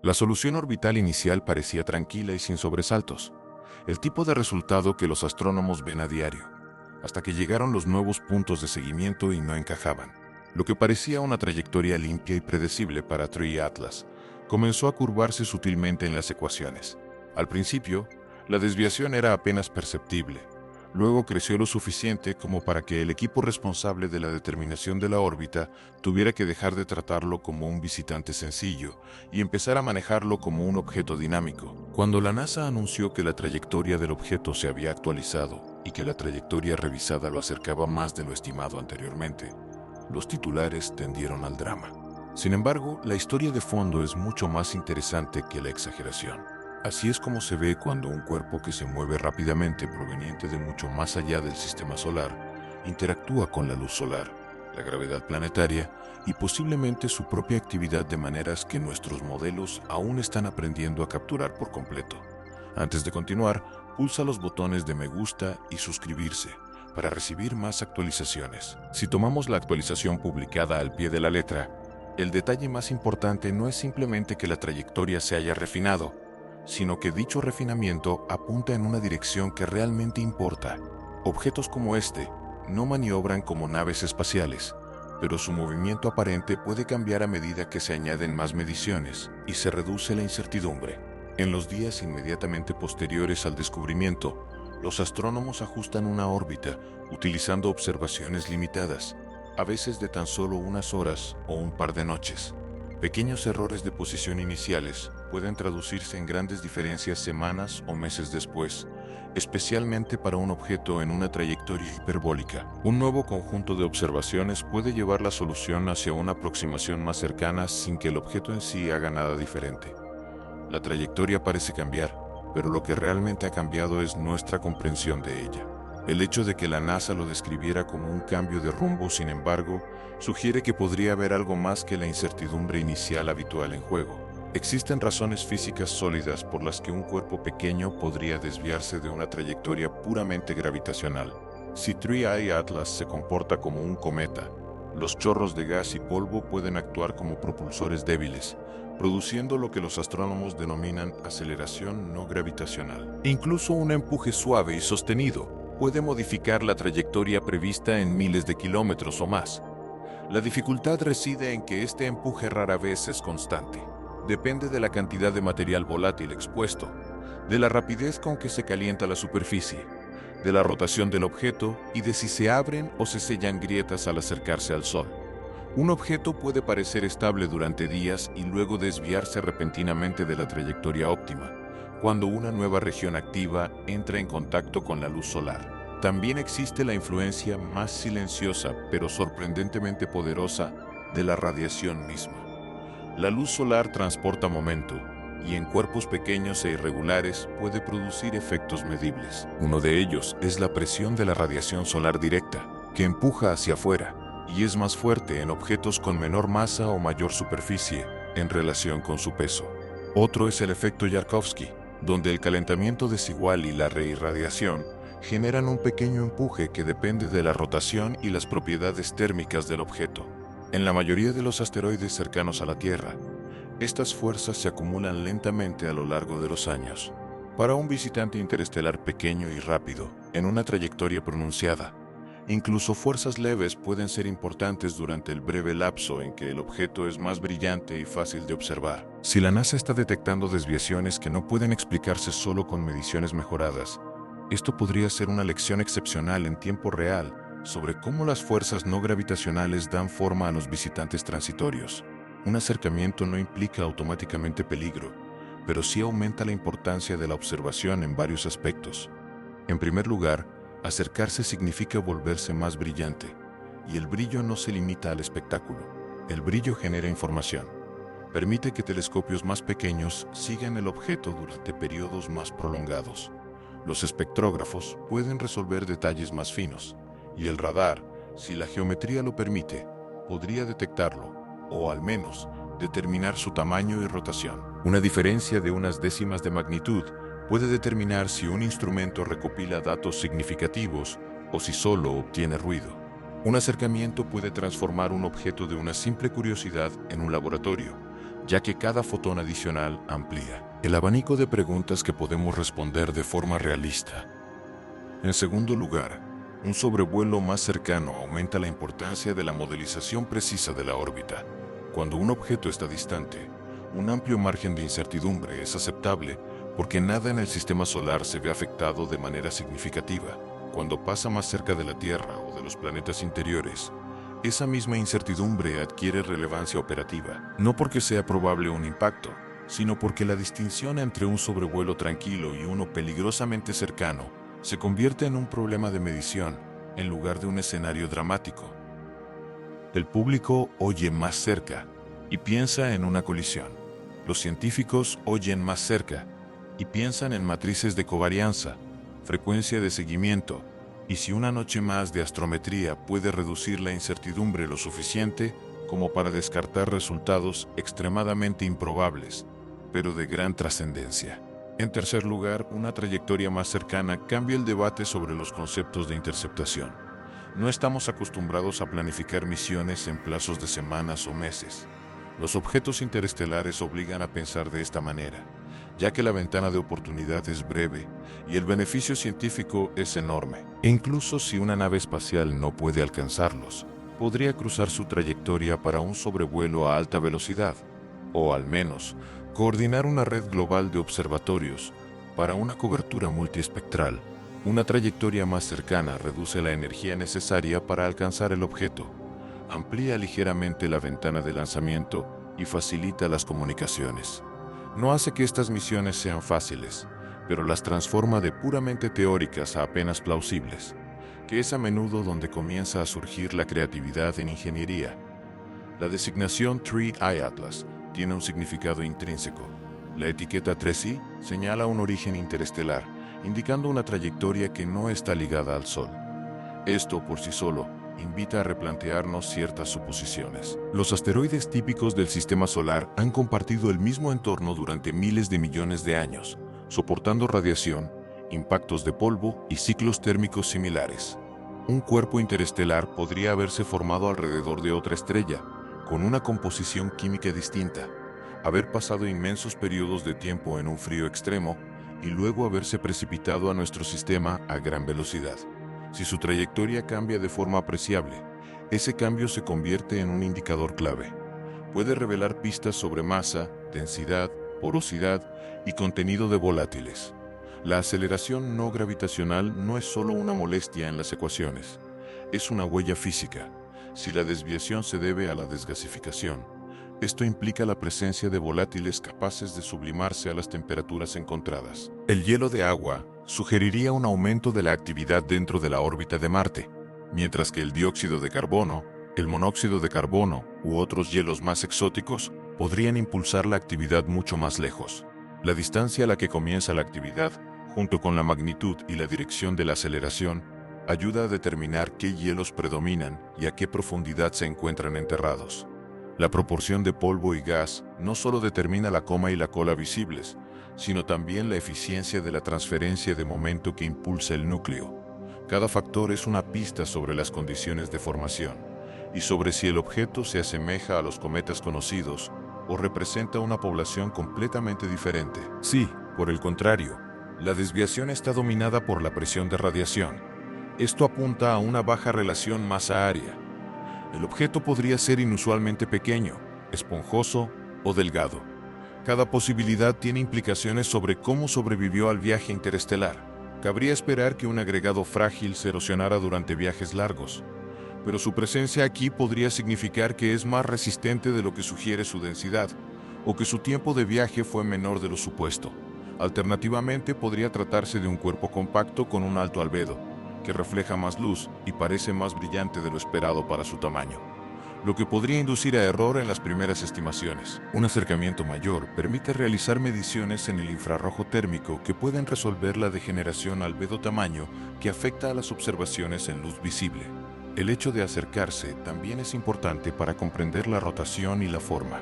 La solución orbital inicial parecía tranquila y sin sobresaltos, el tipo de resultado que los astrónomos ven a diario, hasta que llegaron los nuevos puntos de seguimiento y no encajaban. Lo que parecía una trayectoria limpia y predecible para Tree Atlas comenzó a curvarse sutilmente en las ecuaciones. Al principio, la desviación era apenas perceptible. Luego creció lo suficiente como para que el equipo responsable de la determinación de la órbita tuviera que dejar de tratarlo como un visitante sencillo y empezar a manejarlo como un objeto dinámico. Cuando la NASA anunció que la trayectoria del objeto se había actualizado y que la trayectoria revisada lo acercaba más de lo estimado anteriormente, los titulares tendieron al drama. Sin embargo, la historia de fondo es mucho más interesante que la exageración. Así es como se ve cuando un cuerpo que se mueve rápidamente proveniente de mucho más allá del sistema solar interactúa con la luz solar, la gravedad planetaria y posiblemente su propia actividad de maneras que nuestros modelos aún están aprendiendo a capturar por completo. Antes de continuar, pulsa los botones de me gusta y suscribirse para recibir más actualizaciones. Si tomamos la actualización publicada al pie de la letra, el detalle más importante no es simplemente que la trayectoria se haya refinado, sino que dicho refinamiento apunta en una dirección que realmente importa. Objetos como este no maniobran como naves espaciales, pero su movimiento aparente puede cambiar a medida que se añaden más mediciones y se reduce la incertidumbre. En los días inmediatamente posteriores al descubrimiento, los astrónomos ajustan una órbita utilizando observaciones limitadas, a veces de tan solo unas horas o un par de noches. Pequeños errores de posición iniciales pueden traducirse en grandes diferencias semanas o meses después, especialmente para un objeto en una trayectoria hiperbólica. Un nuevo conjunto de observaciones puede llevar la solución hacia una aproximación más cercana sin que el objeto en sí haga nada diferente. La trayectoria parece cambiar, pero lo que realmente ha cambiado es nuestra comprensión de ella. El hecho de que la NASA lo describiera como un cambio de rumbo, sin embargo, sugiere que podría haber algo más que la incertidumbre inicial habitual en juego. Existen razones físicas sólidas por las que un cuerpo pequeño podría desviarse de una trayectoria puramente gravitacional. Si Tree Atlas se comporta como un cometa, los chorros de gas y polvo pueden actuar como propulsores débiles, produciendo lo que los astrónomos denominan aceleración no gravitacional. Incluso un empuje suave y sostenido puede modificar la trayectoria prevista en miles de kilómetros o más. La dificultad reside en que este empuje rara vez es constante. Depende de la cantidad de material volátil expuesto, de la rapidez con que se calienta la superficie, de la rotación del objeto y de si se abren o se sellan grietas al acercarse al Sol. Un objeto puede parecer estable durante días y luego desviarse repentinamente de la trayectoria óptima, cuando una nueva región activa entra en contacto con la luz solar. También existe la influencia más silenciosa pero sorprendentemente poderosa de la radiación misma. La luz solar transporta momento y en cuerpos pequeños e irregulares puede producir efectos medibles. Uno de ellos es la presión de la radiación solar directa, que empuja hacia afuera y es más fuerte en objetos con menor masa o mayor superficie en relación con su peso. Otro es el efecto Yarkovsky, donde el calentamiento desigual y la reirradiación generan un pequeño empuje que depende de la rotación y las propiedades térmicas del objeto. En la mayoría de los asteroides cercanos a la Tierra, estas fuerzas se acumulan lentamente a lo largo de los años. Para un visitante interestelar pequeño y rápido, en una trayectoria pronunciada, incluso fuerzas leves pueden ser importantes durante el breve lapso en que el objeto es más brillante y fácil de observar. Si la NASA está detectando desviaciones que no pueden explicarse solo con mediciones mejoradas, esto podría ser una lección excepcional en tiempo real sobre cómo las fuerzas no gravitacionales dan forma a los visitantes transitorios. Un acercamiento no implica automáticamente peligro, pero sí aumenta la importancia de la observación en varios aspectos. En primer lugar, acercarse significa volverse más brillante, y el brillo no se limita al espectáculo. El brillo genera información. Permite que telescopios más pequeños sigan el objeto durante periodos más prolongados. Los espectrógrafos pueden resolver detalles más finos, y el radar, si la geometría lo permite, podría detectarlo, o al menos determinar su tamaño y rotación. Una diferencia de unas décimas de magnitud puede determinar si un instrumento recopila datos significativos o si solo obtiene ruido. Un acercamiento puede transformar un objeto de una simple curiosidad en un laboratorio, ya que cada fotón adicional amplía el abanico de preguntas que podemos responder de forma realista. En segundo lugar, un sobrevuelo más cercano aumenta la importancia de la modelización precisa de la órbita. Cuando un objeto está distante, un amplio margen de incertidumbre es aceptable porque nada en el sistema solar se ve afectado de manera significativa. Cuando pasa más cerca de la Tierra o de los planetas interiores, esa misma incertidumbre adquiere relevancia operativa, no porque sea probable un impacto, sino porque la distinción entre un sobrevuelo tranquilo y uno peligrosamente cercano se convierte en un problema de medición en lugar de un escenario dramático. El público oye más cerca y piensa en una colisión. Los científicos oyen más cerca y piensan en matrices de covarianza, frecuencia de seguimiento, y si una noche más de astrometría puede reducir la incertidumbre lo suficiente como para descartar resultados extremadamente improbables, pero de gran trascendencia. En tercer lugar, una trayectoria más cercana cambia el debate sobre los conceptos de interceptación. No estamos acostumbrados a planificar misiones en plazos de semanas o meses. Los objetos interestelares obligan a pensar de esta manera, ya que la ventana de oportunidad es breve y el beneficio científico es enorme. E incluso si una nave espacial no puede alcanzarlos, podría cruzar su trayectoria para un sobrevuelo a alta velocidad, o al menos coordinar una red global de observatorios para una cobertura multiespectral. Una trayectoria más cercana reduce la energía necesaria para alcanzar el objeto, amplía ligeramente la ventana de lanzamiento y facilita las comunicaciones. No hace que estas misiones sean fáciles, pero las transforma de puramente teóricas a apenas plausibles, que es a menudo donde comienza a surgir la creatividad en ingeniería. La designación 3I Atlas tiene un significado intrínseco. La etiqueta 3I señala un origen interestelar, indicando una trayectoria que no está ligada al Sol. Esto, por sí solo, invita a replantearnos ciertas suposiciones. Los asteroides típicos del sistema solar han compartido el mismo entorno durante miles de millones de años, soportando radiación, impactos de polvo y ciclos térmicos similares. Un cuerpo interestelar podría haberse formado alrededor de otra estrella, con una composición química distinta, haber pasado inmensos periodos de tiempo en un frío extremo y luego haberse precipitado a nuestro sistema a gran velocidad. Si su trayectoria cambia de forma apreciable, ese cambio se convierte en un indicador clave. Puede revelar pistas sobre masa, densidad, porosidad y contenido de volátiles. La aceleración no gravitacional no es solo una molestia en las ecuaciones, es una huella física. Si la desviación se debe a la desgasificación, esto implica la presencia de volátiles capaces de sublimarse a las temperaturas encontradas. El hielo de agua sugeriría un aumento de la actividad dentro de la órbita de Marte, mientras que el dióxido de carbono, el monóxido de carbono u otros hielos más exóticos podrían impulsar la actividad mucho más lejos. La distancia a la que comienza la actividad, junto con la magnitud y la dirección de la aceleración, ayuda a determinar qué hielos predominan y a qué profundidad se encuentran enterrados. La proporción de polvo y gas no solo determina la coma y la cola visibles, sino también la eficiencia de la transferencia de momento que impulsa el núcleo. Cada factor es una pista sobre las condiciones de formación y sobre si el objeto se asemeja a los cometas conocidos o representa una población completamente diferente. Sí, por el contrario, la desviación está dominada por la presión de radiación. Esto apunta a una baja relación masa-área. El objeto podría ser inusualmente pequeño, esponjoso o delgado. Cada posibilidad tiene implicaciones sobre cómo sobrevivió al viaje interestelar. Cabría esperar que un agregado frágil se erosionara durante viajes largos, pero su presencia aquí podría significar que es más resistente de lo que sugiere su densidad, o que su tiempo de viaje fue menor de lo supuesto. Alternativamente, podría tratarse de un cuerpo compacto con un alto albedo, que refleja más luz y parece más brillante de lo esperado para su tamaño, lo que podría inducir a error en las primeras estimaciones. Un acercamiento mayor permite realizar mediciones en el infrarrojo térmico que pueden resolver la degeneración albedo-tamaño que afecta a las observaciones en luz visible. El hecho de acercarse también es importante para comprender la rotación y la forma.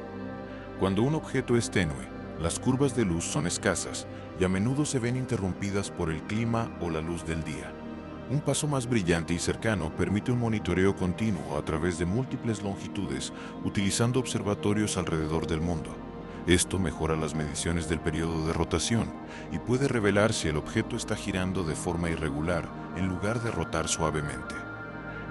Cuando un objeto es tenue, las curvas de luz son escasas y a menudo se ven interrumpidas por el clima o la luz del día. Un paso más brillante y cercano permite un monitoreo continuo a través de múltiples longitudes, utilizando observatorios alrededor del mundo. Esto mejora las mediciones del periodo de rotación y puede revelar si el objeto está girando de forma irregular en lugar de rotar suavemente.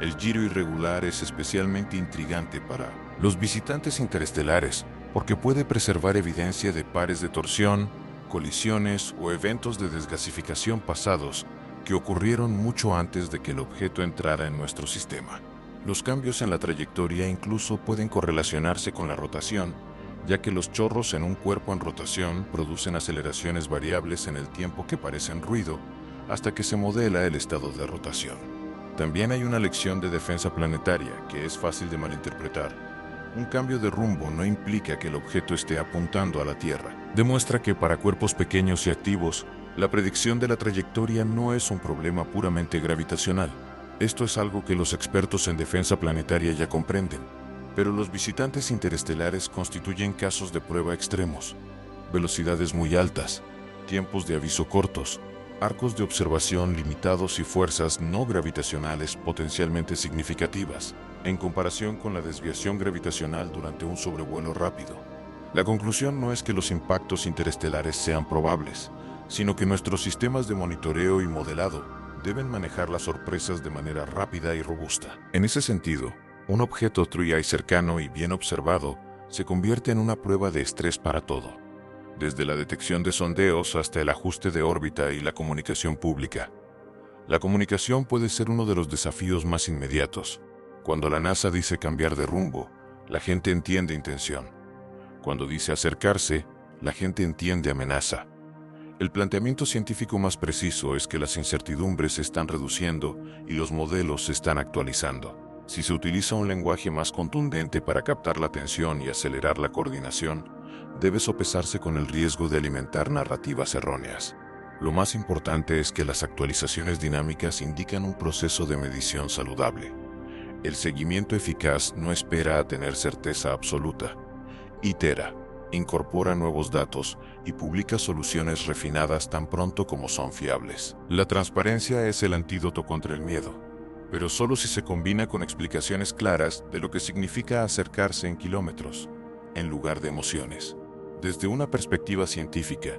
El giro irregular es especialmente intrigante para los visitantes interestelares porque puede preservar evidencia de pares de torsión, colisiones o eventos de desgasificación pasados que ocurrieron mucho antes de que el objeto entrara en nuestro sistema. Los cambios en la trayectoria incluso pueden correlacionarse con la rotación, ya que los chorros en un cuerpo en rotación producen aceleraciones variables en el tiempo que parecen ruido, hasta que se modela el estado de rotación. También hay una lección de defensa planetaria que es fácil de malinterpretar. Un cambio de rumbo no implica que el objeto esté apuntando a la Tierra. Demuestra que para cuerpos pequeños y activos, la predicción de la trayectoria no es un problema puramente gravitacional. Esto es algo que los expertos en defensa planetaria ya comprenden. Pero los visitantes interestelares constituyen casos de prueba extremos. Velocidades muy altas, tiempos de aviso cortos, arcos de observación limitados y fuerzas no gravitacionales potencialmente significativas, en comparación con la desviación gravitacional durante un sobrevuelo rápido. La conclusión no es que los impactos interestelares sean probables, sino que nuestros sistemas de monitoreo y modelado deben manejar las sorpresas de manera rápida y robusta. En ese sentido, un objeto Three-Eye cercano y bien observado se convierte en una prueba de estrés para todo, desde la detección de sondeos hasta el ajuste de órbita y la comunicación pública. La comunicación puede ser uno de los desafíos más inmediatos. Cuando la NASA dice cambiar de rumbo, la gente entiende intención. Cuando dice acercarse, la gente entiende amenaza. El planteamiento científico más preciso es que las incertidumbres se están reduciendo y los modelos se están actualizando. Si se utiliza un lenguaje más contundente para captar la atención y acelerar la coordinación, debe sopesarse con el riesgo de alimentar narrativas erróneas. Lo más importante es que las actualizaciones dinámicas indican un proceso de medición saludable. El seguimiento eficaz no espera a tener certeza absoluta. Itera, incorpora nuevos datos y publica soluciones refinadas tan pronto como son fiables. La transparencia es el antídoto contra el miedo, pero solo si se combina con explicaciones claras de lo que significa acercarse en kilómetros, en lugar de emociones. Desde una perspectiva científica,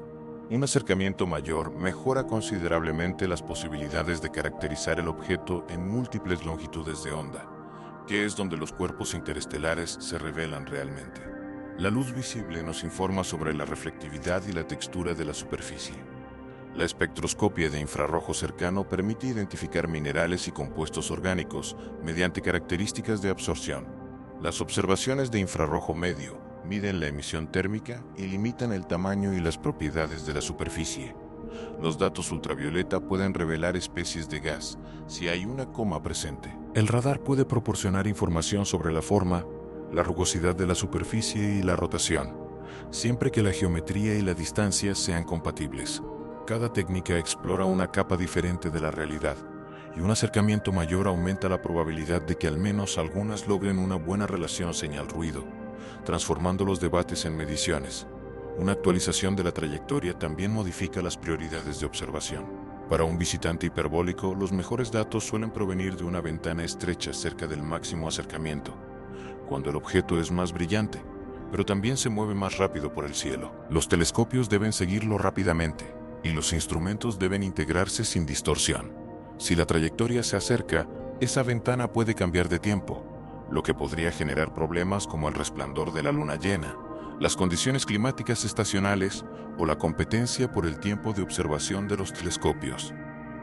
un acercamiento mayor mejora considerablemente las posibilidades de caracterizar el objeto en múltiples longitudes de onda, que es donde los cuerpos interestelares se revelan realmente. La luz visible nos informa sobre la reflectividad y la textura de la superficie. La espectroscopia de infrarrojo cercano permite identificar minerales y compuestos orgánicos mediante características de absorción. Las observaciones de infrarrojo medio miden la emisión térmica y limitan el tamaño y las propiedades de la superficie. Los datos ultravioleta pueden revelar especies de gas si hay una coma presente. El radar puede proporcionar información sobre la forma, la rugosidad de la superficie y la rotación, siempre que la geometría y la distancia sean compatibles. Cada técnica explora una capa diferente de la realidad, y un acercamiento mayor aumenta la probabilidad de que al menos algunas logren una buena relación señal-ruido, transformando los debates en mediciones. Una actualización de la trayectoria también modifica las prioridades de observación. Para un visitante hiperbólico, los mejores datos suelen provenir de una ventana estrecha cerca del máximo acercamiento, cuando el objeto es más brillante, pero también se mueve más rápido por el cielo. Los telescopios deben seguirlo rápidamente, y los instrumentos deben integrarse sin distorsión. Si la trayectoria se acerca, esa ventana puede cambiar de tiempo, lo que podría generar problemas como el resplandor de la luna llena, las condiciones climáticas estacionales o la competencia por el tiempo de observación de los telescopios.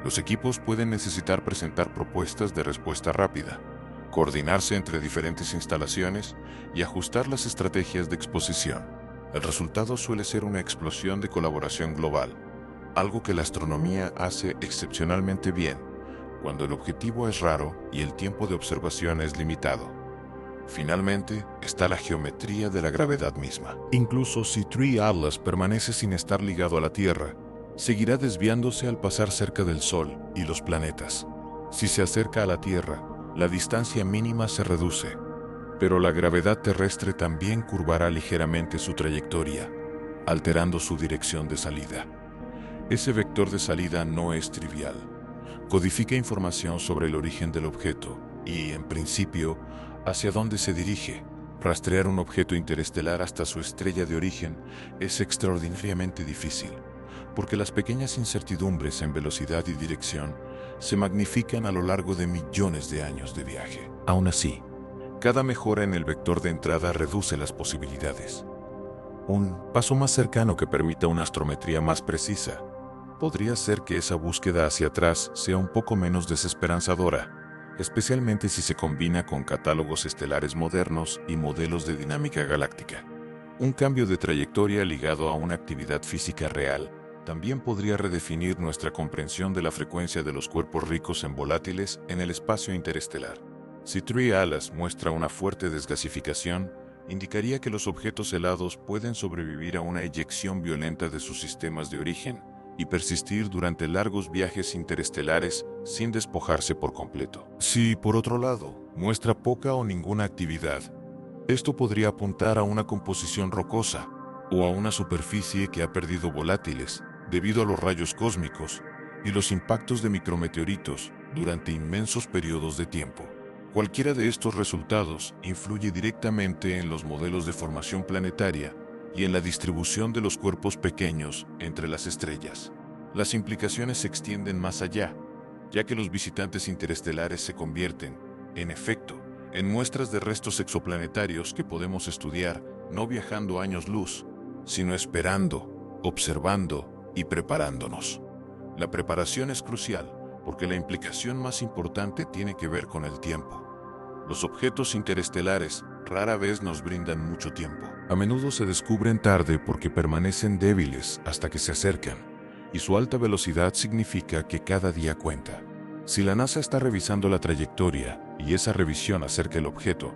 Los equipos pueden necesitar presentar propuestas de respuesta rápida, coordinarse entre diferentes instalaciones y ajustar las estrategias de exposición. El resultado suele ser una explosión de colaboración global, algo que la astronomía hace excepcionalmente bien, cuando el objetivo es raro y el tiempo de observación es limitado. Finalmente, está la geometría de la gravedad misma. Incluso si Three Atlas permanece sin estar ligado a la Tierra, seguirá desviándose al pasar cerca del Sol y los planetas. Si se acerca a la Tierra, la distancia mínima se reduce, pero la gravedad terrestre también curvará ligeramente su trayectoria, alterando su dirección de salida. Ese vector de salida no es trivial. Codifica información sobre el origen del objeto y, en principio, hacia dónde se dirige, Rastrear un objeto interestelar hasta su estrella de origen es extraordinariamente difícil, porque las pequeñas incertidumbres en velocidad y dirección se magnifican a lo largo de millones de años de viaje. Aún así, cada mejora en el vector de entrada reduce las posibilidades. Un paso más cercano que permita una astrometría más precisa podría ser que esa búsqueda hacia atrás sea un poco menos desesperanzadora, especialmente si se combina con catálogos estelares modernos y modelos de dinámica galáctica. Un cambio de trayectoria ligado a una actividad física real también podría redefinir nuestra comprensión de la frecuencia de los cuerpos ricos en volátiles en el espacio interestelar. Si Three Alas muestra una fuerte desgasificación, indicaría que los objetos helados pueden sobrevivir a una eyección violenta de sus sistemas de origen y persistir durante largos viajes interestelares sin despojarse por completo. Si, por otro lado, muestra poca o ninguna actividad, esto podría apuntar a una composición rocosa o a una superficie que ha perdido volátiles debido a los rayos cósmicos y los impactos de micrometeoritos durante inmensos periodos de tiempo. Cualquiera de estos resultados influye directamente en los modelos de formación planetaria y en la distribución de los cuerpos pequeños entre las estrellas. Las implicaciones se extienden más allá, ya que los visitantes interestelares se convierten, en efecto, en muestras de restos exoplanetarios que podemos estudiar no viajando años luz, sino esperando, observando y preparándonos. La preparación es crucial, porque la implicación más importante tiene que ver con el tiempo. Los objetos interestelares rara vez nos brindan mucho tiempo. A menudo se descubren tarde porque permanecen débiles hasta que se acercan, y su alta velocidad significa que cada día cuenta. Si la NASA está revisando la trayectoria y esa revisión acerca el objeto,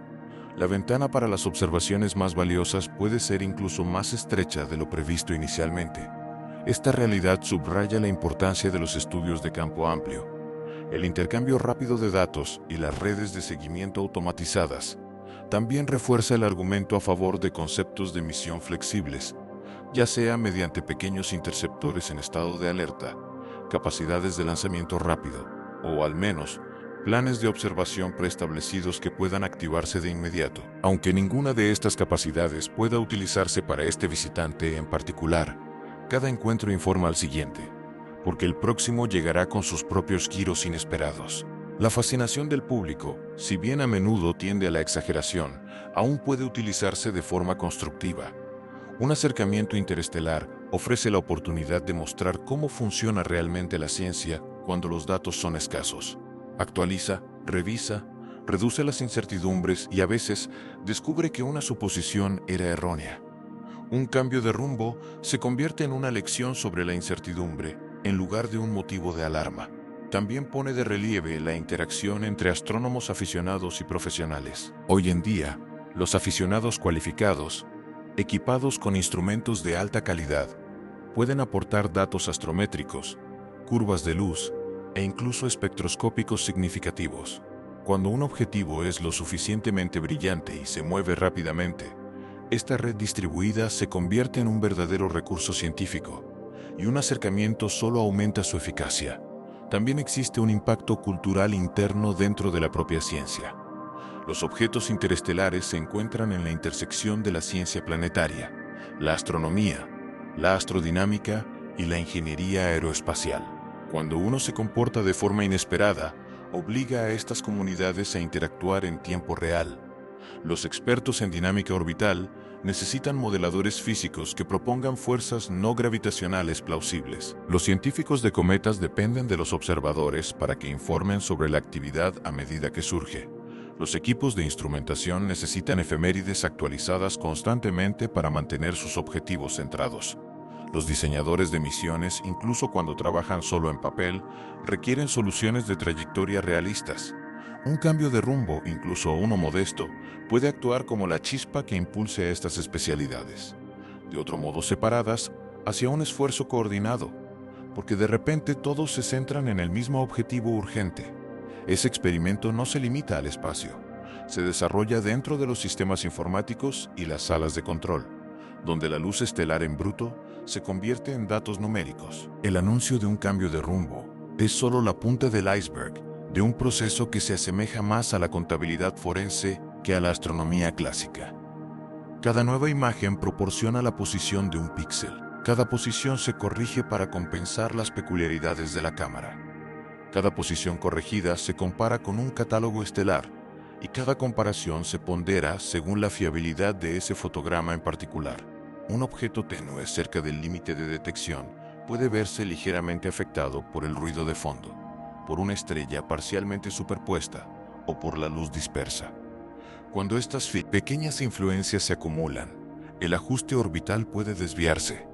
la ventana para las observaciones más valiosas puede ser incluso más estrecha de lo previsto inicialmente. Esta realidad subraya la importancia de los estudios de campo amplio. El intercambio rápido de datos y las redes de seguimiento automatizadas también refuerza el argumento a favor de conceptos de misión flexibles, ya sea mediante pequeños interceptores en estado de alerta, capacidades de lanzamiento rápido, o al menos, planes de observación preestablecidos que puedan activarse de inmediato. Aunque ninguna de estas capacidades pueda utilizarse para este visitante en particular, cada encuentro informa al siguiente, porque el próximo llegará con sus propios giros inesperados. La fascinación del público, si bien a menudo tiende a la exageración, aún puede utilizarse de forma constructiva. Un acercamiento interestelar ofrece la oportunidad de mostrar cómo funciona realmente la ciencia cuando los datos son escasos. Actualiza, revisa, reduce las incertidumbres y a veces descubre que una suposición era errónea. Un cambio de rumbo se convierte en una lección sobre la incertidumbre, en lugar de un motivo de alarma. También pone de relieve la interacción entre astrónomos aficionados y profesionales. Hoy en día, los aficionados cualificados, equipados con instrumentos de alta calidad, pueden aportar datos astrométricos, curvas de luz e incluso espectroscópicos significativos. Cuando un objetivo es lo suficientemente brillante y se mueve rápidamente, esta red distribuida se convierte en un verdadero recurso científico, y un acercamiento solo aumenta su eficacia. También existe un impacto cultural interno dentro de la propia ciencia. Los objetos interestelares se encuentran en la intersección de la ciencia planetaria, la astronomía, la astrodinámica y la ingeniería aeroespacial. Cuando uno se comporta de forma inesperada, obliga a estas comunidades a interactuar en tiempo real. Los expertos en dinámica orbital necesitan modeladores físicos que propongan fuerzas no gravitacionales plausibles. Los científicos de cometas dependen de los observadores para que informen sobre la actividad a medida que surge. Los equipos de instrumentación necesitan efemérides actualizadas constantemente para mantener sus objetivos centrados. Los diseñadores de misiones, incluso cuando trabajan solo en papel, requieren soluciones de trayectoria realistas. Un cambio de rumbo, incluso uno modesto, puede actuar como la chispa que impulse a estas especialidades. De otro modo separadas, hacia un esfuerzo coordinado, porque de repente todos se centran en el mismo objetivo urgente. Ese experimento no se limita al espacio, se desarrolla dentro de los sistemas informáticos y las salas de control, donde la luz estelar en bruto se convierte en datos numéricos. El anuncio de un cambio de rumbo es solo la punta del iceberg de un proceso que se asemeja más a la contabilidad forense que a la astronomía clásica. Cada nueva imagen proporciona la posición de un píxel. Cada posición se corrige para compensar las peculiaridades de la cámara. Cada posición corregida se compara con un catálogo estelar, y cada comparación se pondera según la fiabilidad de ese fotograma en particular. Un objeto tenue cerca del límite de detección puede verse ligeramente afectado por el ruido de fondo, por una estrella parcialmente superpuesta o por la luz dispersa. Cuando estas pequeñas influencias se acumulan, el ajuste orbital puede desviarse.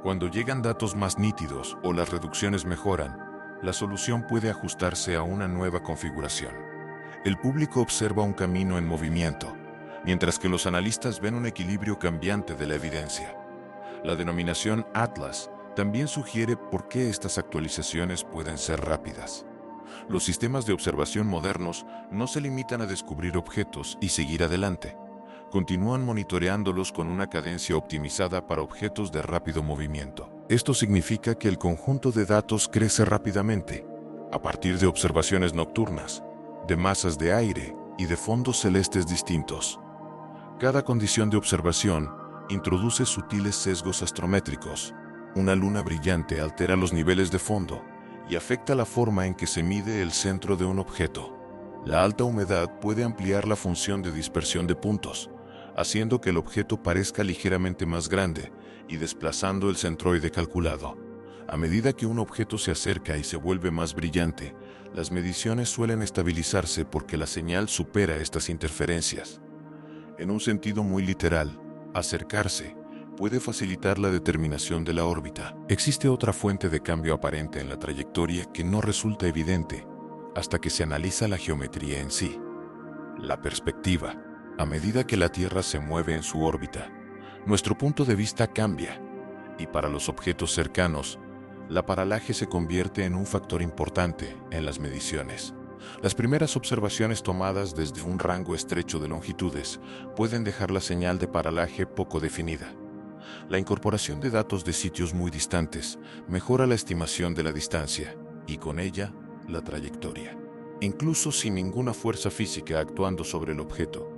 Cuando llegan datos más nítidos o las reducciones mejoran, la solución puede ajustarse a una nueva configuración. El público observa un camino en movimiento, mientras que los analistas ven un equilibrio cambiante de la evidencia. La denominación Atlas también sugiere por qué estas actualizaciones pueden ser rápidas. Los sistemas de observación modernos no se limitan a descubrir objetos y seguir adelante. Continúan monitoreándolos con una cadencia optimizada para objetos de rápido movimiento. Esto significa que el conjunto de datos crece rápidamente, a partir de observaciones nocturnas, de masas de aire y de fondos celestes distintos. Cada condición de observación introduce sutiles sesgos astrométricos. Una luna brillante altera los niveles de fondo y afecta la forma en que se mide el centro de un objeto. La alta humedad puede ampliar la función de dispersión de puntos, haciendo que el objeto parezca ligeramente más grande y desplazando el centroide calculado. A medida que un objeto se acerca y se vuelve más brillante, las mediciones suelen estabilizarse porque la señal supera estas interferencias. En un sentido muy literal, acercarse puede facilitar la determinación de la órbita. Existe otra fuente de cambio aparente en la trayectoria que no resulta evidente hasta que se analiza la geometría en sí. La perspectiva. A medida que la Tierra se mueve en su órbita, nuestro punto de vista cambia, y para los objetos cercanos, la paralaje se convierte en un factor importante en las mediciones. Las primeras observaciones tomadas desde un rango estrecho de longitudes pueden dejar la señal de paralaje poco definida. La incorporación de datos de sitios muy distantes mejora la estimación de la distancia y con ella la trayectoria. Incluso sin ninguna fuerza física actuando sobre el objeto,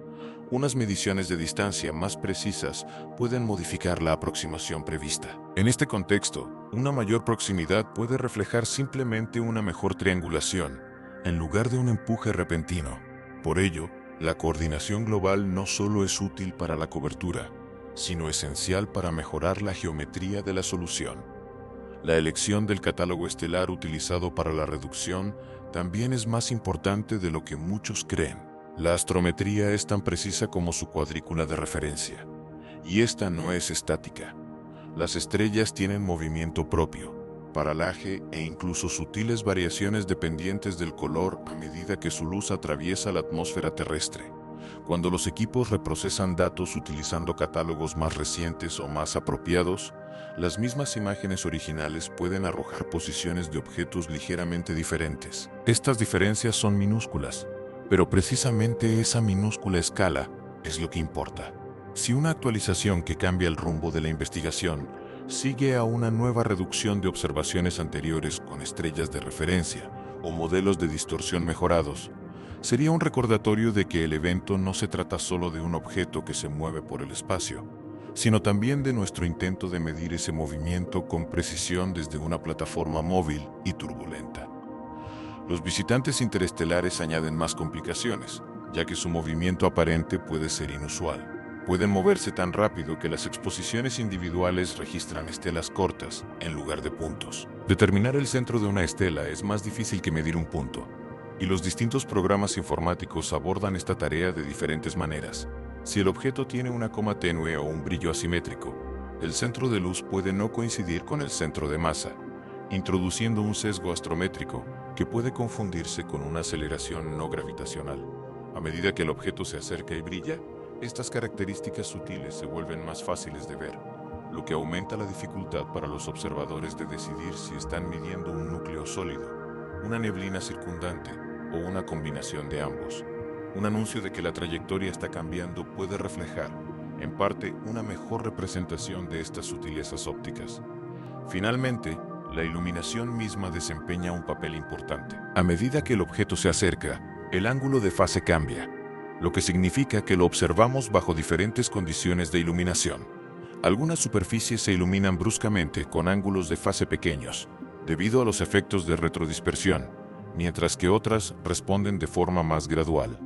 unas mediciones de distancia más precisas pueden modificar la aproximación prevista. En este contexto, una mayor proximidad puede reflejar simplemente una mejor triangulación, en lugar de un empuje repentino. Por ello, la coordinación global no solo es útil para la cobertura, sino esencial para mejorar la geometría de la solución. La elección del catálogo estelar utilizado para la reducción también es más importante de lo que muchos creen. La astrometría es tan precisa como su cuadrícula de referencia, y esta no es estática. Las estrellas tienen movimiento propio, paralaje e incluso sutiles variaciones dependientes del color a medida que su luz atraviesa la atmósfera terrestre. Cuando los equipos reprocesan datos utilizando catálogos más recientes o más apropiados, las mismas imágenes originales pueden arrojar posiciones de objetos ligeramente diferentes. Estas diferencias son minúsculas, pero precisamente esa minúscula escala es lo que importa. Si una actualización que cambia el rumbo de la investigación sigue a una nueva reducción de observaciones anteriores con estrellas de referencia o modelos de distorsión mejorados, sería un recordatorio de que el evento no se trata solo de un objeto que se mueve por el espacio, sino también de nuestro intento de medir ese movimiento con precisión desde una plataforma móvil y turbulenta. Los visitantes interestelares añaden más complicaciones, ya que su movimiento aparente puede ser inusual. Pueden moverse tan rápido que las exposiciones individuales registran estelas cortas en lugar de puntos. Determinar el centro de una estela es más difícil que medir un punto, y los distintos programas informáticos abordan esta tarea de diferentes maneras. Si el objeto tiene una coma tenue o un brillo asimétrico, el centro de luz puede no coincidir con el centro de masa, introduciendo un sesgo astrométrico que puede confundirse con una aceleración no gravitacional. A medida que el objeto se acerca y brilla, estas características sutiles se vuelven más fáciles de ver, lo que aumenta la dificultad para los observadores de decidir si están midiendo un núcleo sólido, una neblina circundante o una combinación de ambos. Un anuncio de que la trayectoria está cambiando puede reflejar, en parte, una mejor representación de estas sutilezas ópticas. Finalmente, la iluminación misma desempeña un papel importante. A medida que el objeto se acerca, el ángulo de fase cambia. lo que significa que lo observamos bajo diferentes condiciones de iluminación. Algunas superficies se iluminan bruscamente con ángulos de fase pequeños, debido a los efectos de retrodispersión, mientras que otras responden de forma más gradual.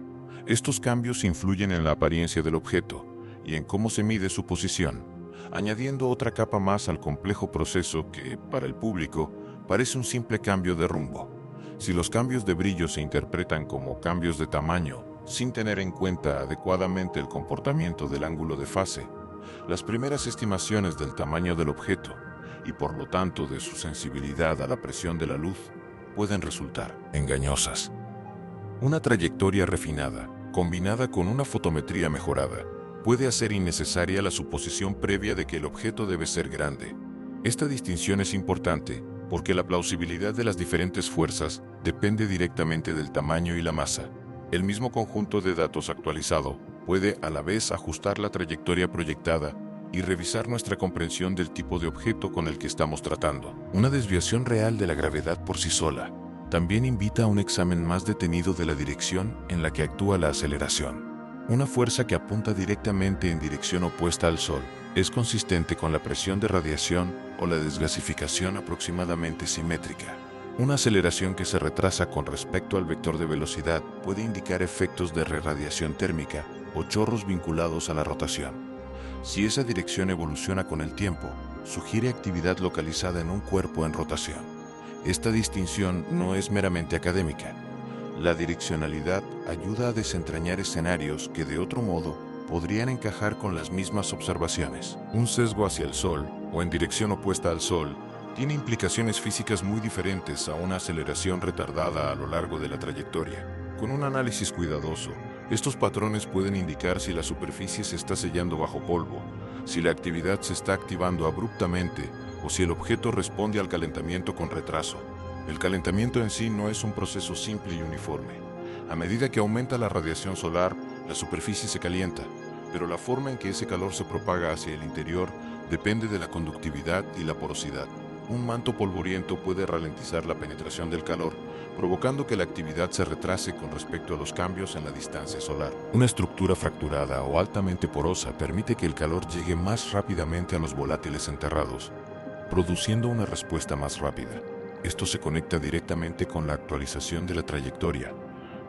Estos cambios influyen en la apariencia del objeto y en cómo se mide su posición, añadiendo otra capa más al complejo proceso que, para el público, parece un simple cambio de rumbo. Si los cambios de brillo se interpretan como cambios de tamaño, sin tener en cuenta adecuadamente el comportamiento del ángulo de fase, las primeras estimaciones del tamaño del objeto, y por lo tanto de su sensibilidad a la presión de la luz, pueden resultar engañosas. Una trayectoria refinada, combinada con una fotometría mejorada, puede hacer innecesaria la suposición previa de que el objeto debe ser grande. Esta distinción es importante porque la plausibilidad de las diferentes fuerzas depende directamente del tamaño y la masa. El mismo conjunto de datos actualizado puede a la vez ajustar la trayectoria proyectada y revisar nuestra comprensión del tipo de objeto con el que estamos tratando. Una desviación real de la gravedad por sí sola también invita a un examen más detenido de la dirección en la que actúa la aceleración. Una fuerza que apunta directamente en dirección opuesta al Sol es consistente con la presión de radiación o la desgasificación aproximadamente simétrica. Una aceleración que se retrasa con respecto al vector de velocidad puede indicar efectos de reradiación térmica o chorros vinculados a la rotación. Si esa dirección evoluciona con el tiempo, sugiere actividad localizada en un cuerpo en rotación. Esta distinción no es meramente académica. La direccionalidad ayuda a desentrañar escenarios que de otro modo podrían encajar con las mismas observaciones. Un sesgo hacia el Sol o en dirección opuesta al Sol tiene implicaciones físicas muy diferentes a una aceleración retardada a lo largo de la trayectoria. Con un análisis cuidadoso, estos patrones pueden indicar si la superficie se está sellando bajo polvo, si la actividad se está activando abruptamente o si el objeto responde al calentamiento con retraso. El calentamiento en sí no es un proceso simple y uniforme. A medida que aumenta la radiación solar, la superficie se calienta, pero la forma en que ese calor se propaga hacia el interior depende de la conductividad y la porosidad. Un manto polvoriento puede ralentizar la penetración del calor, provocando que la actividad se retrase con respecto a los cambios en la distancia solar. Una estructura fracturada o altamente porosa permite que el calor llegue más rápidamente a los volátiles enterrados, produciendo una respuesta más rápida. Esto se conecta directamente con la actualización de la trayectoria,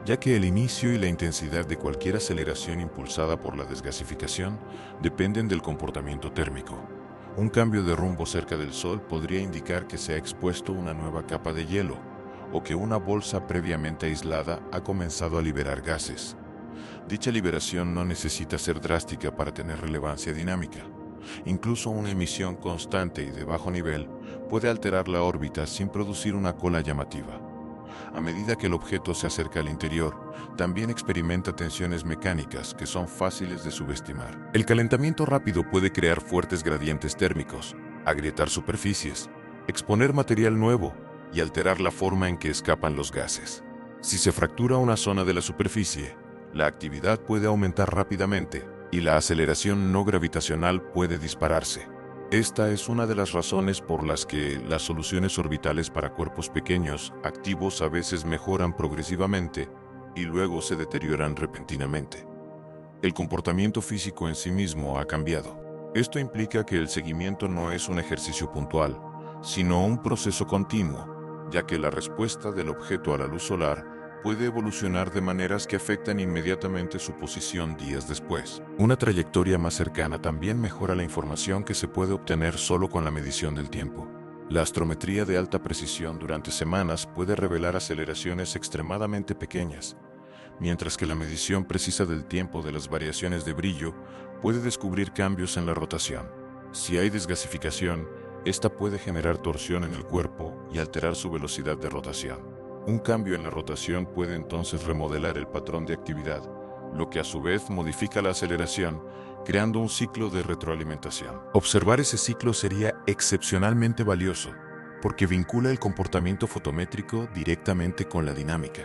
ya que el inicio y la intensidad de cualquier aceleración impulsada por la desgasificación dependen del comportamiento térmico. Un cambio de rumbo cerca del Sol podría indicar que se ha expuesto una nueva capa de hielo o que una bolsa previamente aislada ha comenzado a liberar gases. Dicha liberación no necesita ser drástica para tener relevancia dinámica. Incluso una emisión constante y de bajo nivel puede alterar la órbita sin producir una cola llamativa. A medida que el objeto se acerca al interior, también experimenta tensiones mecánicas que son fáciles de subestimar. El calentamiento rápido puede crear fuertes gradientes térmicos, agrietar superficies, exponer material nuevo y alterar la forma en que escapan los gases. Si se fractura una zona de la superficie, la actividad puede aumentar rápidamente y la aceleración no gravitacional puede dispararse. Esta es una de las razones por las que las soluciones orbitales para cuerpos pequeños activos a veces mejoran progresivamente y luego se deterioran repentinamente. El comportamiento físico en sí mismo ha cambiado. Esto implica que el seguimiento no es un ejercicio puntual, sino un proceso continuo, ya que la respuesta del objeto a la luz solar puede evolucionar de maneras que afectan inmediatamente su posición días después. Una trayectoria más cercana también mejora la información que se puede obtener solo con la medición del tiempo. La astrometría de alta precisión durante semanas puede revelar aceleraciones extremadamente pequeñas, mientras que la medición precisa del tiempo de las variaciones de brillo puede descubrir cambios en la rotación. Si hay desgasificación, esta puede generar torsión en el cuerpo y alterar su velocidad de rotación. Un cambio en la rotación puede entonces remodelar el patrón de actividad, lo que a su vez modifica la aceleración, creando un ciclo de retroalimentación. Observar ese ciclo sería excepcionalmente valioso, porque vincula el comportamiento fotométrico directamente con la dinámica.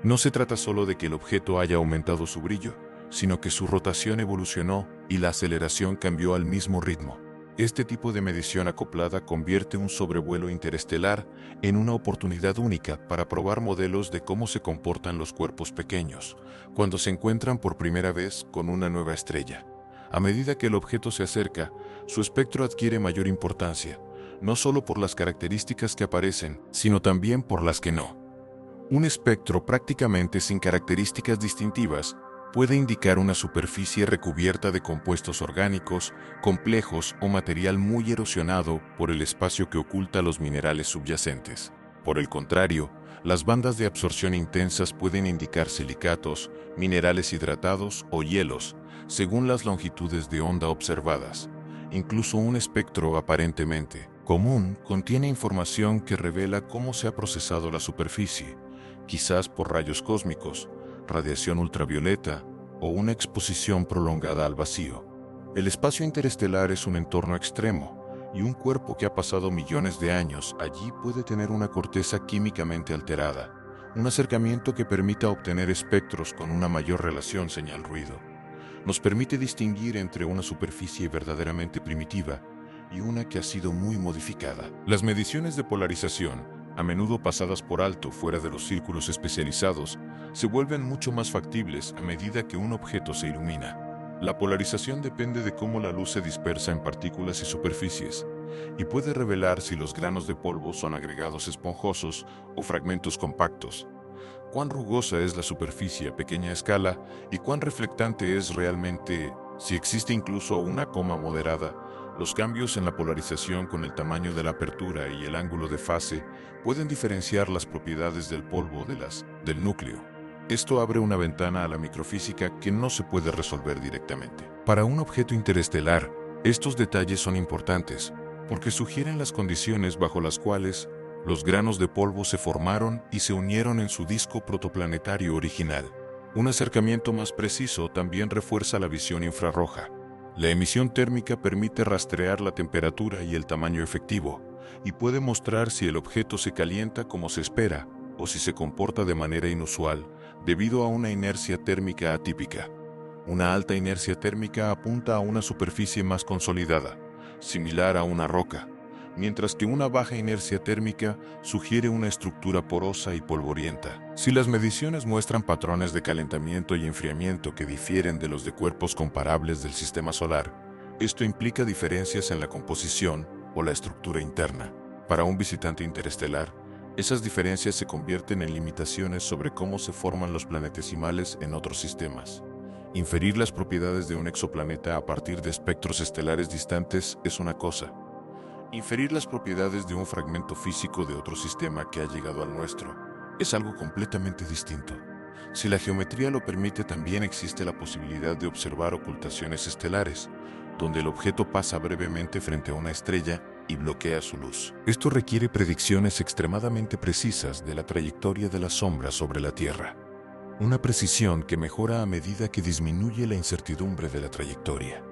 No se trata solo de que el objeto haya aumentado su brillo, sino que su rotación evolucionó y la aceleración cambió al mismo ritmo. Este tipo de medición acoplada convierte un sobrevuelo interestelar en una oportunidad única para probar modelos de cómo se comportan los cuerpos pequeños cuando se encuentran por primera vez con una nueva estrella. A medida que el objeto se acerca, su espectro adquiere mayor importancia, no solo por las características que aparecen, sino también por las que no. Un espectro prácticamente sin características distintivas puede indicar una superficie recubierta de compuestos orgánicos, complejos o material muy erosionado por el espacio que oculta los minerales subyacentes. Por el contrario, las bandas de absorción intensas pueden indicar silicatos, minerales hidratados o hielos, según las longitudes de onda observadas. Incluso un espectro aparentemente común contiene información que revela cómo se ha procesado la superficie, quizás por rayos cósmicos, radiación ultravioleta o una exposición prolongada al vacío. El espacio interestelar es un entorno extremo, y un cuerpo que ha pasado millones de años allí puede tener una corteza químicamente alterada, un acercamiento que permita obtener espectros con una mayor relación señal-ruido. Nos permite distinguir entre una superficie verdaderamente primitiva y una que ha sido muy modificada. Las mediciones de polarización, a menudo pasadas por alto fuera de los círculos especializados, se vuelven mucho más factibles a medida que un objeto se ilumina. La polarización depende de cómo la luz se dispersa en partículas y superficies, y puede revelar si los granos de polvo son agregados esponjosos o fragmentos compactos, cuán rugosa es la superficie a pequeña escala y cuán reflectante es realmente, si existe incluso una coma moderada. Los cambios en la polarización con el tamaño de la apertura y el ángulo de fase pueden diferenciar las propiedades del polvo de las del núcleo. Esto abre una ventana a la microfísica que no se puede resolver directamente. Para un objeto interestelar, estos detalles son importantes, porque sugieren las condiciones bajo las cuales los granos de polvo se formaron y se unieron en su disco protoplanetario original. Un acercamiento más preciso también refuerza la visión infrarroja. La emisión térmica permite rastrear la temperatura y el tamaño efectivo, y puede mostrar si el objeto se calienta como se espera o si se comporta de manera inusual debido a una inercia térmica atípica. Una alta inercia térmica apunta a una superficie más consolidada, similar a una roca, mientras que una baja inercia térmica sugiere una estructura porosa y polvorienta. Si las mediciones muestran patrones de calentamiento y enfriamiento que difieren de los de cuerpos comparables del sistema solar, esto implica diferencias en la composición o la estructura interna. Para un visitante interestelar, esas diferencias se convierten en limitaciones sobre cómo se forman los planetesimales en otros sistemas. Inferir las propiedades de un exoplaneta a partir de espectros estelares distantes es una cosa. Inferir las propiedades de un fragmento físico de otro sistema que ha llegado al nuestro es algo completamente distinto. Si la geometría lo permite, también existe la posibilidad de observar ocultaciones estelares, donde el objeto pasa brevemente frente a una estrella y bloquea su luz. Esto requiere predicciones extremadamente precisas de la trayectoria de la sombra sobre la Tierra. Una precisión que mejora a medida que disminuye la incertidumbre de la trayectoria.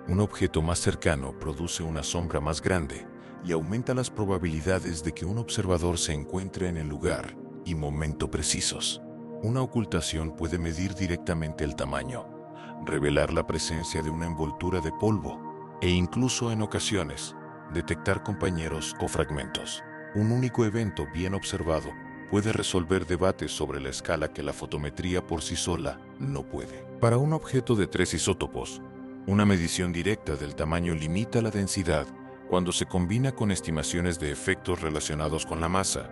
Un objeto más cercano produce una sombra más grande y aumenta las probabilidades de que un observador se encuentre en el lugar y momento precisos. Una ocultación puede medir directamente el tamaño, revelar la presencia de una envoltura de polvo e incluso en ocasiones detectar compañeros o fragmentos. Un único evento bien observado puede resolver debates sobre la escala que la fotometría por sí sola no puede. Para un objeto de 3 isótopos, una medición directa del tamaño limita la densidad cuando se combina con estimaciones de efectos relacionados con la masa,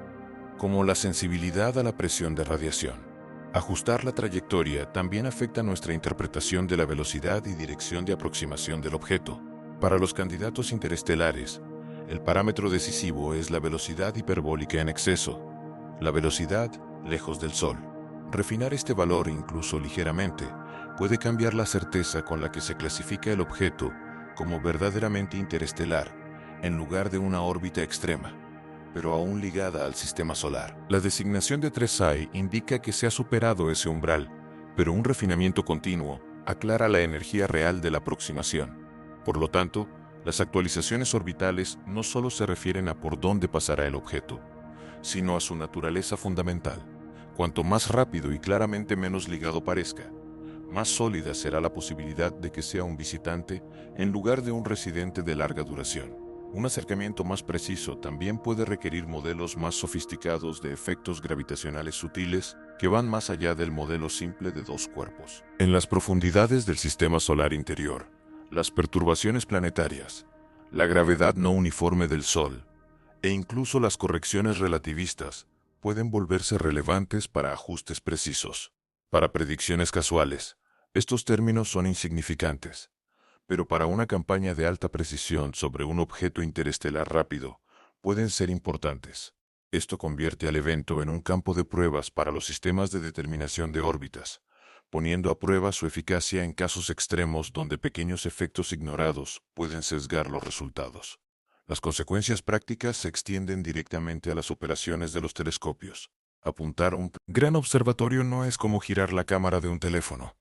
como la sensibilidad a la presión de radiación. Ajustar la trayectoria también afecta nuestra interpretación de la velocidad y dirección de aproximación del objeto. Para los candidatos interestelares, el parámetro decisivo es la velocidad hiperbólica en exceso, la velocidad lejos del Sol. Refinar este valor incluso ligeramente puede cambiar la certeza con la que se clasifica el objeto como verdaderamente interestelar, en lugar de una órbita extrema, pero aún ligada al sistema solar. La designación de 3i indica que se ha superado ese umbral, pero un refinamiento continuo aclara la energía real de la aproximación. Por lo tanto, las actualizaciones orbitales no solo se refieren a por dónde pasará el objeto, sino a su naturaleza fundamental. Cuanto más rápido y claramente menos ligado parezca, Más sólida será la posibilidad de que sea un visitante en lugar de un residente de larga duración. Un acercamiento más preciso también puede requerir modelos más sofisticados de efectos gravitacionales sutiles que van más allá del modelo simple de dos cuerpos. En las profundidades del sistema solar interior, las perturbaciones planetarias, la gravedad no uniforme del Sol e incluso las correcciones relativistas pueden volverse relevantes para ajustes precisos. Para predicciones casuales, estos términos son insignificantes, pero para una campaña de alta precisión sobre un objeto interestelar rápido, pueden ser importantes. Esto convierte al evento en un campo de pruebas para los sistemas de determinación de órbitas, poniendo a prueba su eficacia en casos extremos donde pequeños efectos ignorados pueden sesgar los resultados. Las consecuencias prácticas se extienden directamente a las operaciones de los telescopios. Apuntar un gran observatorio no es como girar la cámara de un teléfono.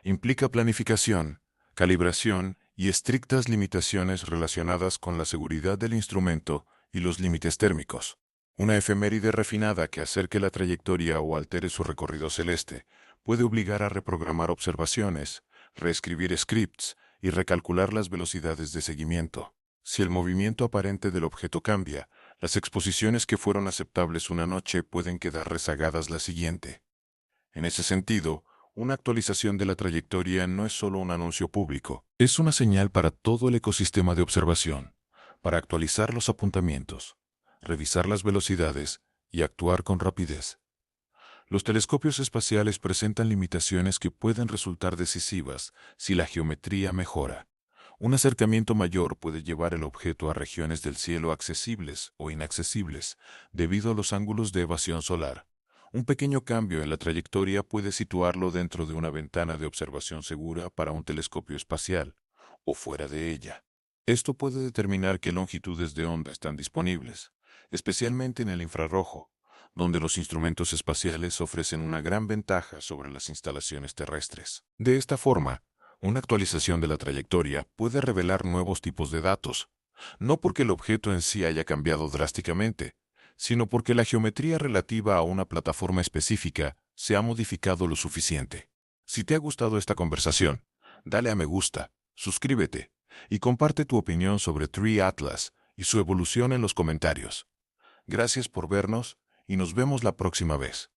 Implica planificación, calibración y estrictas limitaciones relacionadas con la seguridad del instrumento y los límites térmicos. Una efeméride refinada que acerque la trayectoria o altere su recorrido celeste puede obligar a reprogramar observaciones, reescribir scripts y recalcular las velocidades de seguimiento. Si el movimiento aparente del objeto cambia, las exposiciones que fueron aceptables una noche pueden quedar rezagadas la siguiente. En ese sentido, una actualización de la trayectoria no es solo un anuncio público, es una señal para todo el ecosistema de observación, para actualizar los apuntamientos, revisar las velocidades y actuar con rapidez. Los telescopios espaciales presentan limitaciones que pueden resultar decisivas si la geometría mejora. Un acercamiento mayor puede llevar el objeto a regiones del cielo accesibles o inaccesibles debido a los ángulos de evasión solar. Un pequeño cambio en la trayectoria puede situarlo dentro de una ventana de observación segura para un telescopio espacial, o fuera de ella. Esto puede determinar qué longitudes de onda están disponibles, especialmente en el infrarrojo, donde los instrumentos espaciales ofrecen una gran ventaja sobre las instalaciones terrestres. De esta forma, una actualización de la trayectoria puede revelar nuevos tipos de datos, no porque el objeto en sí haya cambiado drásticamente, sino porque la geometría relativa a una plataforma específica se ha modificado lo suficiente. Si te ha gustado esta conversación, dale a me gusta, suscríbete y comparte tu opinión sobre Tree Atlas y su evolución en los comentarios. Gracias por vernos y nos vemos la próxima vez.